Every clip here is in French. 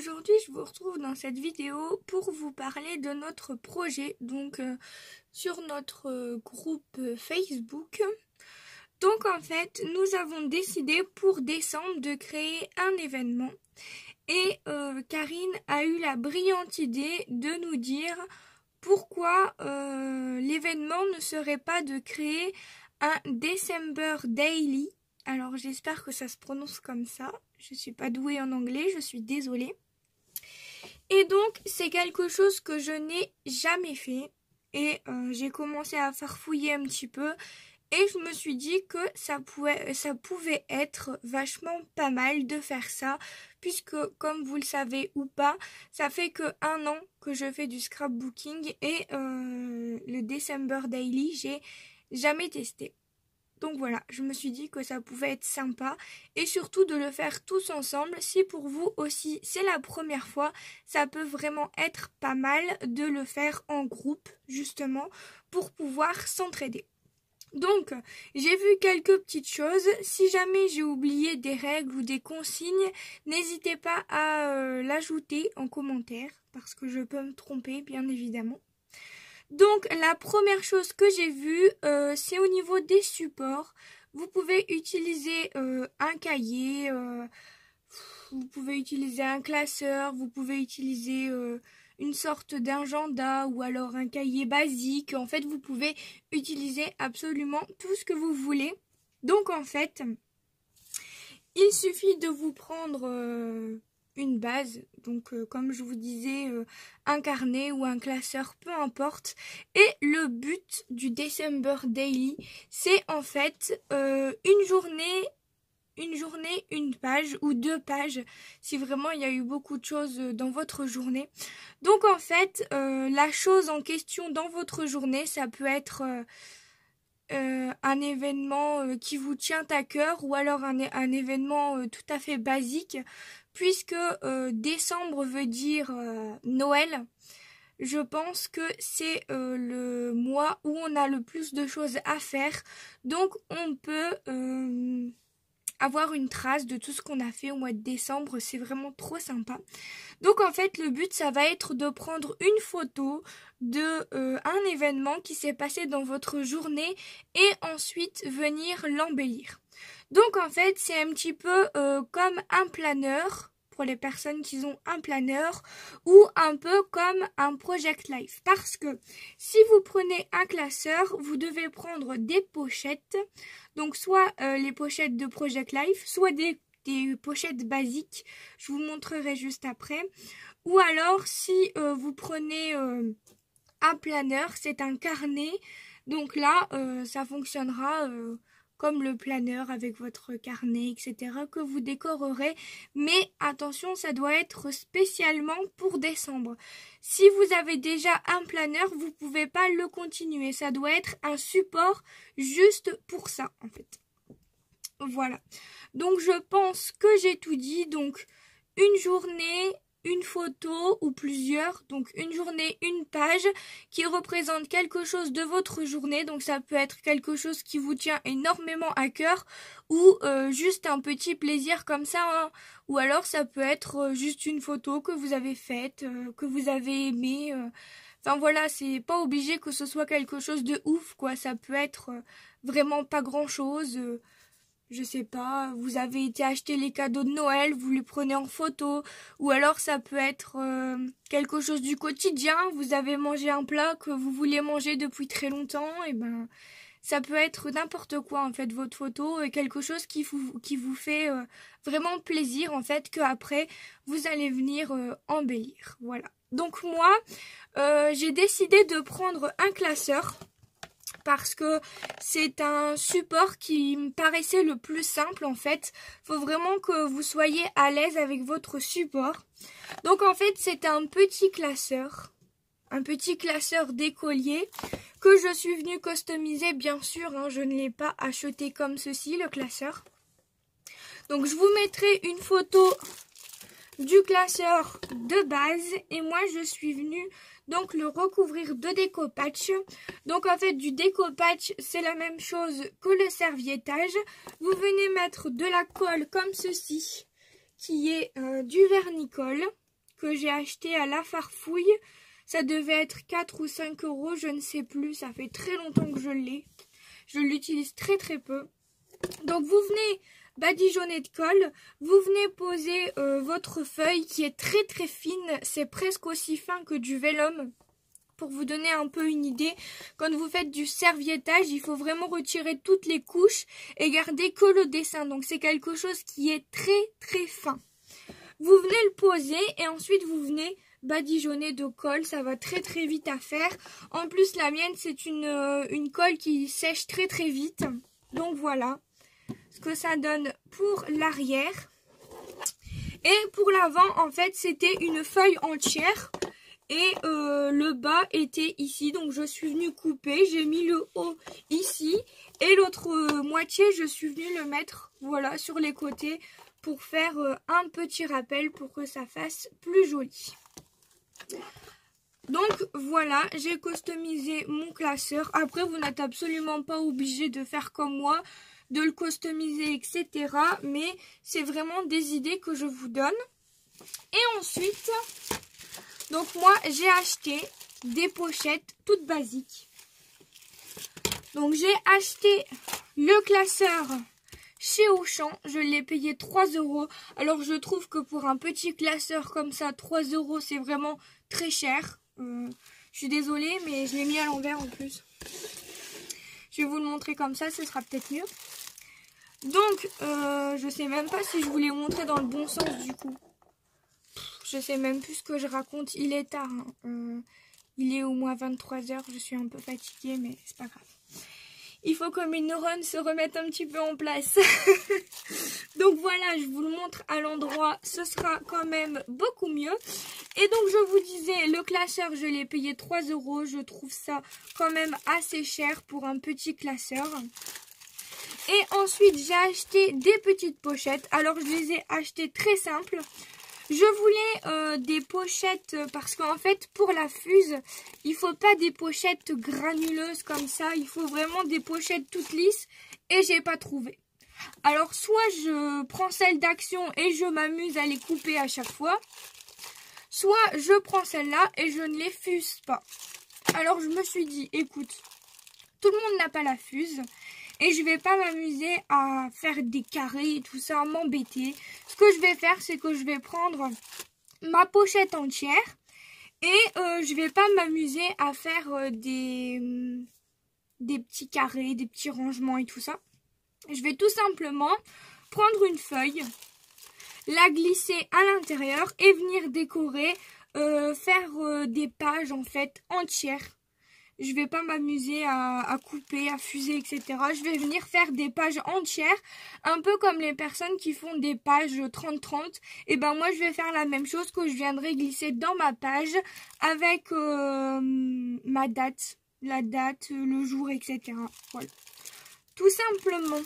aujourd'hui je vous retrouve dans cette vidéo pour vous parler de notre projet, donc sur notre groupe Facebook. Donc en fait, nous avons décidé pour décembre de créer un événement et Karine a eu la brillante idée de nous dire pourquoi l'événement ne serait pas de créer un December Daily. Alors j'espère que ça se prononce comme ça. Je suis pas douée en anglais, je suis désolée. Et donc c'est quelque chose que je n'ai jamais fait. Et j'ai commencé à farfouiller un petit peu. Et je me suis dit que ça pouvait être vachement pas mal de faire ça. Puisque comme vous le savez ou pas, ça fait que 1 an que je fais du scrapbooking. Et le December Daily, j'ai jamais testé. Donc voilà, je me suis dit que ça pouvait être sympa et surtout de le faire tous ensemble. Si pour vous aussi c'est la première fois, ça peut vraiment être pas mal de le faire en groupe justement pour pouvoir s'entraider. Donc, j'ai vu quelques petites choses. Si jamais j'ai oublié des règles ou des consignes, n'hésitez pas à l'ajouter en commentaire parce que je peux me tromper bien évidemment. Donc la première chose que j'ai vue, c'est au niveau des supports. Vous pouvez utiliser un cahier, vous pouvez utiliser un classeur, vous pouvez utiliser une sorte d'agenda ou alors un cahier basique. En fait, vous pouvez utiliser absolument tout ce que vous voulez. Donc en fait, il suffit de vous prendre une base, donc comme je vous disais, un carnet ou un classeur, peu importe. Et le but du December Daily, c'est en fait une journée, une page ou 2 pages, si vraiment il y a eu beaucoup de choses dans votre journée. Donc en fait, la chose en question dans votre journée, ça peut être un événement qui vous tient à cœur ou alors un événement tout à fait basique puisque décembre veut dire Noël. Je pense que c'est le mois où on a le plus de choses à faire, donc on peut avoir une trace de tout ce qu'on a fait au mois de décembre. C'est vraiment trop sympa. Donc en fait le but ça va être de prendre une photo de un événement qui s'est passé dans votre journée et ensuite venir l'embellir. Donc en fait c'est un petit peu comme un planeur pour les personnes qui ont un planeur ou un peu comme un Project Life. Parce que si vous prenez un classeur, vous devez prendre des pochettes. Donc soit les pochettes de Project Life, soit des pochettes basiques. Je vous montrerai juste après. Ou alors si vous prenez un planeur, c'est un carnet. Donc là, ça fonctionnera comme le planeur avec votre carnet, etc. que vous décorerez. Mais attention, ça doit être spécialement pour décembre. Si vous avez déjà un planeur, vous ne pouvez pas le continuer. Ça doit être un support juste pour ça, en fait. Voilà. Donc, je pense que j'ai tout dit. Donc, une journée, une photo ou plusieurs, donc une journée, une page qui représente quelque chose de votre journée. Donc ça peut être quelque chose qui vous tient énormément à cœur ou juste un petit plaisir comme ça, hein. Ou alors ça peut être juste une photo que vous avez faite, que vous avez aimée. Enfin voilà, c'est pas obligé que ce soit quelque chose de ouf, quoi. Ça peut être vraiment pas grand chose. Je sais pas, vous avez été acheter les cadeaux de Noël, vous les prenez en photo, ou alors ça peut être quelque chose du quotidien, vous avez mangé un plat que vous vouliez manger depuis très longtemps, et ben ça peut être n'importe quoi en fait votre photo, et quelque chose qui vous fait vraiment plaisir en fait, que après vous allez venir embellir. Voilà. Donc moi, j'ai décidé de prendre un classeur. Parce que c'est un support qui me paraissait le plus simple en fait. Faut vraiment que vous soyez à l'aise avec votre support. Donc en fait c'est un petit classeur d'écolier que je suis venue customiser bien sûr, hein, je ne l'ai pas acheté comme ceci le classeur. Donc je vous mettrai une photo du classeur de base et moi je suis venue donc le recouvrir de découpage. Donc en fait du découpage c'est la même chose que le serviettage. Vous venez mettre de la colle comme ceci qui est du vernicole. que j'ai acheté à La Farfouille. Ça devait être 4 ou 5 euros, je ne sais plus. Ça fait très longtemps que je l'ai. Je l'utilise très très peu. Donc vous venez badigeonner de colle. Vous venez poser votre feuille qui est très très fine. C'est presque aussi fin que du vélum. Pour vous donner un peu une idée, quand vous faites du serviettage, il faut vraiment retirer toutes les couches et garder que le dessin. Donc c'est quelque chose qui est très très fin. Vous venez le poser et ensuite vous venez badigeonner de colle. Ça va très très vite à faire. En plus la mienne c'est une colle qui sèche très très vite. Donc voilà ce que ça donne pour l'arrière. Et pour l'avant en fait c'était une feuille entière. Et le bas était ici, donc je suis venue couper, j'ai mis le haut ici et l'autre moitié je suis venue le mettre voilà sur les côtés pour faire un petit rappel pour que ça fasse plus joli. Donc voilà, j'ai customisé mon classeur. Après vous n'êtes absolument pas obligé de faire comme moi, de le customiser etc. Mais c'est vraiment des idées que je vous donne. Et ensuite... donc moi j'ai acheté des pochettes toutes basiques. Donc j'ai acheté le classeur chez Auchan. Je l'ai payé 3 euros. Alors je trouve que pour un petit classeur comme ça, 3 euros c'est vraiment très cher. Je suis désolée mais je l'ai mis à l'envers en plus. Je vais vous le montrer comme ça, ce sera peut-être mieux. Donc je sais même pas si je vous l'ai montré dans le bon sens du coup. Je sais même plus ce que je raconte, il est tard, hein. Il est au moins 23 h, je suis un peu fatiguée mais c'est pas grave. Il faut que mes neurones se remettent un petit peu en place. Donc voilà, je vous le montre à l'endroit, ce sera quand même beaucoup mieux. Et donc je vous disais, le classeur je l'ai payé 3 euros, je trouve ça quand même assez cher pour un petit classeur. Et ensuite j'ai acheté des petites pochettes, alors je les ai achetées très simples. Je voulais des pochettes parce qu'en fait pour la fuse il faut pas des pochettes granuleuses comme ça, il faut vraiment des pochettes toutes lisses et j'ai pas trouvé. Alors soit je prends celle d'Action et je m'amuse à les couper à chaque fois, soit je prends celle-là et je ne les fuse pas. Alors je me suis dit écoute, tout le monde n'a pas la fuse. Et je vais pas m'amuser à faire des carrés et tout ça, m'embêter. Ce que je vais faire, c'est que je vais prendre ma pochette entière. Et je vais pas m'amuser à faire des petits carrés, des petits rangements et tout ça. Je vais tout simplement prendre une feuille, la glisser à l'intérieur et venir décorer, faire des pages en fait entières. Je vais pas m'amuser à couper, à fuser, etc. Je vais venir faire des pages entières, un peu comme les personnes qui font des pages 30-30. Et ben moi, je vais faire la même chose que je viendrai glisser dans ma page avec ma date, la date, le jour, etc. Voilà, tout simplement.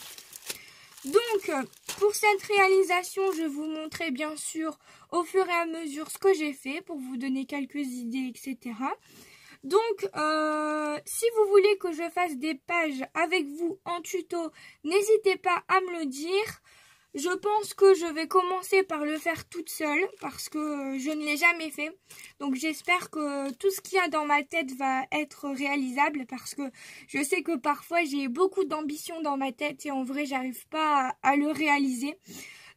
Donc, pour cette réalisation, je vous montrerai bien sûr au fur et à mesure ce que j'ai fait pour vous donner quelques idées, etc. Donc, si vous voulez que je fasse des pages avec vous en tuto, n'hésitez pas à me le dire. Je pense que je vais commencer par le faire toute seule parce que je ne l'ai jamais fait. Donc, j'espère que tout ce qu'il y a dans ma tête va être réalisable parce que je sais que parfois j'ai beaucoup d'ambition dans ma tête et en vrai, j'arrive pas à le réaliser.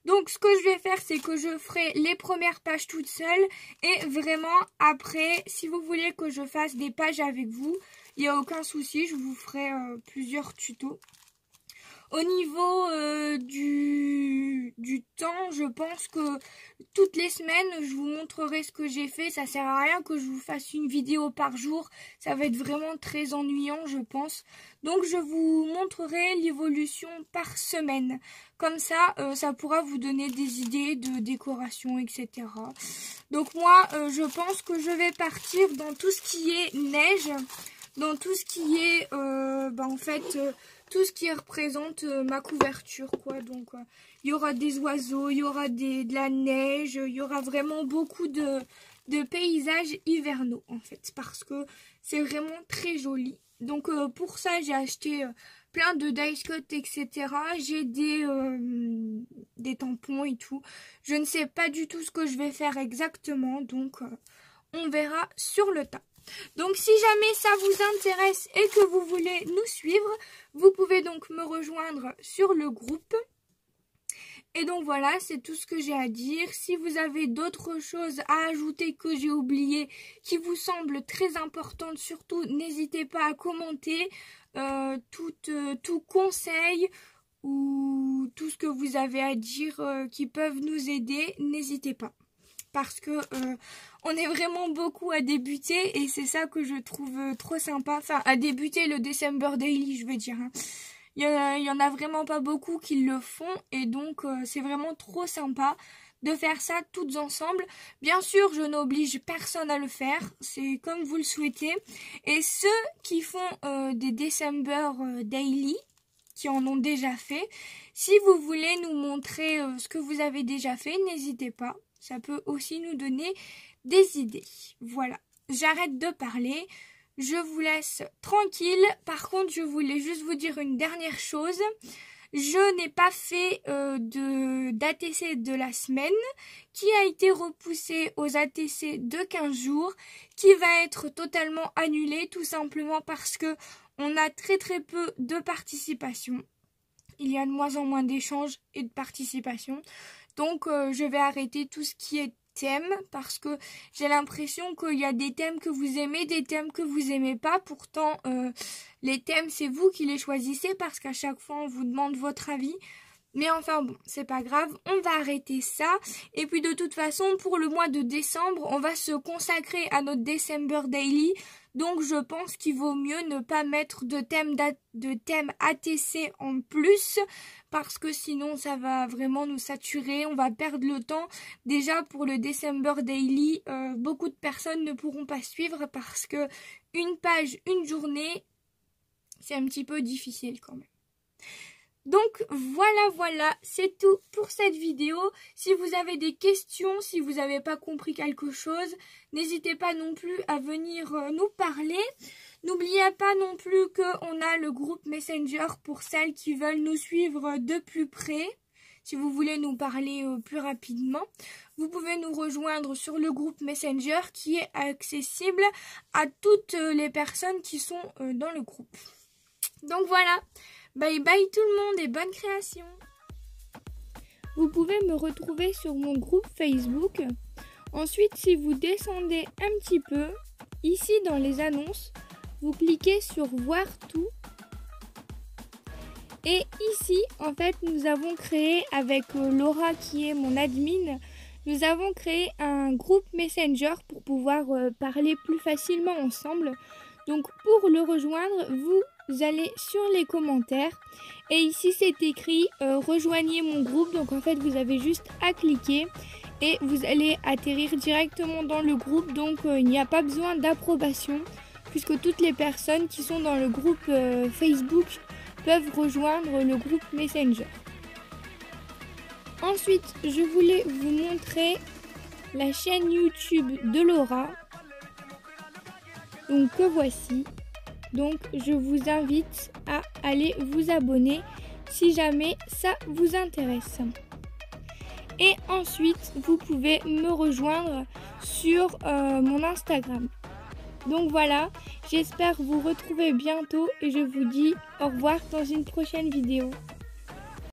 Donc ce que je vais faire, c'est que je ferai les premières pages toute seule et vraiment après, si vous voulez que je fasse des pages avec vous, il n'y a aucun souci, je vous ferai plusieurs tutos. Au niveau du temps, je pense que toutes les semaines, je vous montrerai ce que j'ai fait. Ça sert à rien que je vous fasse une vidéo par jour. Ça va être vraiment très ennuyant, je pense. Donc, je vous montrerai l'évolution par semaine. Comme ça, ça pourra vous donner des idées de décoration, etc. Donc, moi, je pense que je vais partir dans tout ce qui est neige, dans tout ce qui est, en fait... tout ce qui représente ma couverture, quoi. Donc, il y aura des oiseaux, il y aura de la neige, il y aura vraiment beaucoup de paysages hivernaux, en fait, parce que c'est vraiment très joli. Donc, pour ça, j'ai acheté plein de dice cuts, etc. J'ai des tampons et tout. Je ne sais pas du tout ce que je vais faire exactement, donc on verra sur le tas. Donc si jamais ça vous intéresse et que vous voulez nous suivre, vous pouvez donc me rejoindre sur le groupe. Et donc voilà, c'est tout ce que j'ai à dire. Si vous avez d'autres choses à ajouter que j'ai oubliées, qui vous semblent très importantes, surtout n'hésitez pas à commenter tout conseil ou tout ce que vous avez à dire qui peuvent nous aider, n'hésitez pas. Parce que on est vraiment beaucoup à débuter et c'est ça que je trouve trop sympa. Enfin, à débuter le December Daily, je veux dire. Hein. Il y en a vraiment pas beaucoup qui le font et donc c'est vraiment trop sympa de faire ça toutes ensemble. Bien sûr, je n'oblige personne à le faire, c'est comme vous le souhaitez. Et ceux qui font des December Daily, qui en ont déjà fait, si vous voulez nous montrer ce que vous avez déjà fait, n'hésitez pas. Ça peut aussi nous donner des idées. Voilà, j'arrête de parler. Je vous laisse tranquille. Par contre, je voulais juste vous dire une dernière chose. Je n'ai pas fait d'ATC de la semaine qui a été repoussé aux ATC de 15 jours qui va être totalement annulé tout simplement parce que on a très peu de participation. Il y a de moins en moins d'échanges et de participation. Donc je vais arrêter tout ce qui est thème parce que j'ai l'impression qu'il y a des thèmes que vous aimez, des thèmes que vous aimez pas. Pourtant les thèmes c'est vous qui les choisissez parce qu'à chaque fois on vous demande votre avis. Mais enfin bon, c'est pas grave, on va arrêter ça. Et puis de toute façon pour le mois de décembre on va se consacrer à notre December Daily. Donc je pense qu'il vaut mieux ne pas mettre de thème ATC en plus parce que sinon ça va vraiment nous saturer, on va perdre le temps. Déjà pour le December Daily, beaucoup de personnes ne pourront pas suivre parce que une page, une journée, c'est un petit peu difficile quand même. Donc voilà, c'est tout pour cette vidéo. Si vous avez des questions, si vous n'avez pas compris quelque chose, n'hésitez pas non plus à venir nous parler. N'oubliez pas non plus qu'on a le groupe Messenger pour celles qui veulent nous suivre de plus près. Si vous voulez nous parler plus rapidement, vous pouvez nous rejoindre sur le groupe Messenger qui est accessible à toutes les personnes qui sont dans le groupe. Donc voilà. Bye bye tout le monde et bonne création. Vous pouvez me retrouver sur mon groupe Facebook. Ensuite, si vous descendez un petit peu, ici dans les annonces, vous cliquez sur voir tout. Et ici, en fait, nous avons créé avec Laura qui est mon admin, nous avons créé un groupe Messenger pour pouvoir parler plus facilement ensemble. Donc pour le rejoindre, vous allez sur les commentaires et ici c'est écrit rejoignez mon groupe. Donc en fait vous avez juste à cliquer et vous allez atterrir directement dans le groupe. Donc il n'y a pas besoin d'approbation puisque toutes les personnes qui sont dans le groupe Facebook peuvent rejoindre le groupe Messenger. Ensuite je voulais vous montrer la chaîne YouTube de Laura. Donc que voici. Donc je vous invite à aller vous abonner si jamais ça vous intéresse. Et ensuite vous pouvez me rejoindre sur mon Instagram. Donc voilà, j'espère vous retrouver bientôt et je vous dis au revoir dans une prochaine vidéo.